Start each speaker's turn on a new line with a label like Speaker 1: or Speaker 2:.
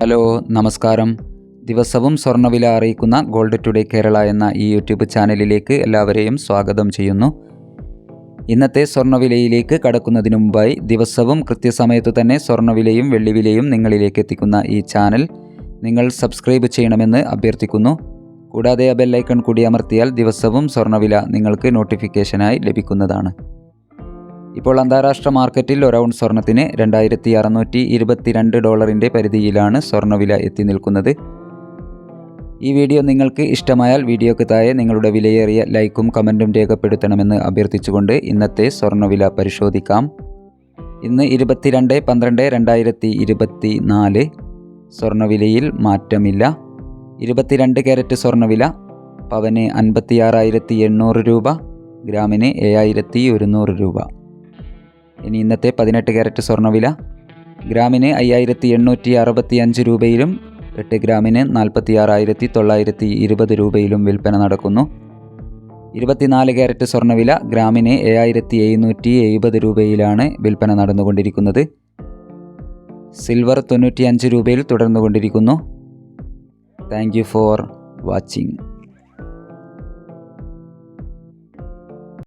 Speaker 1: Hello, നമസ്കാരം. ദിവസവും സ്വർണ്ണവില അറിയിക്കുന്ന ഗോൾഡ് ടുഡേ കേരള എന്ന ഈ യൂട്യൂബ് ചാനലിലേക്ക് എല്ലാവരെയും സ്വാഗതം ചെയ്യുന്നു. ഇന്നത്തെ സ്വർണ്ണവിലയിലേക്ക് കടക്കുന്നതിന് മുമ്പായി ദിവസവും കൃത്യസമയത്തു തന്നെ സ്വർണ്ണവിലയും വെള്ളിവിലയും നിങ്ങളിലേക്ക് എത്തിക്കുന്ന ഈ ചാനൽ നിങ്ങൾ സബ്സ്ക്രൈബ് ചെയ്യണമെന്ന് അഭ്യർത്ഥിക്കുന്നു. കൂടാതെ ആ ബെല്ലൈക്കൺ കൂടി അമർത്തിയാൽ ദിവസവും സ്വർണ്ണവില നിങ്ങൾക്ക് നോട്ടിഫിക്കേഷനായി ലഭിക്കുന്നതാണ്. ഇപ്പോൾ അന്താരാഷ്ട്ര മാർക്കറ്റിൽ ഒരു ഔൺസ് സ്വർണത്തിന് $2622 പരിധിയിലാണ് സ്വർണ്ണവില എത്തി നിൽക്കുന്നത്. ഈ വീഡിയോ നിങ്ങൾക്ക് ഇഷ്ടമായാൽ വീഡിയോക്ക് താഴെ നിങ്ങളുടെ വിലയേറിയ ലൈക്കും കമൻറ്റും രേഖപ്പെടുത്തണമെന്ന് അഭ്യർത്ഥിച്ചുകൊണ്ട് ഇന്നത്തെ സ്വർണ്ണവില പരിശോധിക്കാം. ഇന്ന് 22/12/2024 സ്വർണ്ണവിലയിൽ മാറ്റമില്ല. 22 ക്യാരറ്റ് സ്വർണ്ണവില പവന് 56,800 രൂപ, ഗ്രാമിന് 7,100 രൂപ. ഇനി ഇന്നത്തെ 18 ക്യാരറ്റ് സ്വർണ്ണവില ഗ്രാമിന് 5,865 രൂപയിലും 8 ഗ്രാമിന് 46,920 രൂപയിലും വിൽപ്പന നടക്കുന്നു. 24 ക്യാരറ്റ് സ്വർണ്ണവില ഗ്രാമിന് 7,770 രൂപയിലാണ് വിൽപ്പന നടന്നുകൊണ്ടിരിക്കുന്നത്. സിൽവർ 95 രൂപയിൽ തുടർന്നുകൊണ്ടിരിക്കുന്നു. Thank you for watching.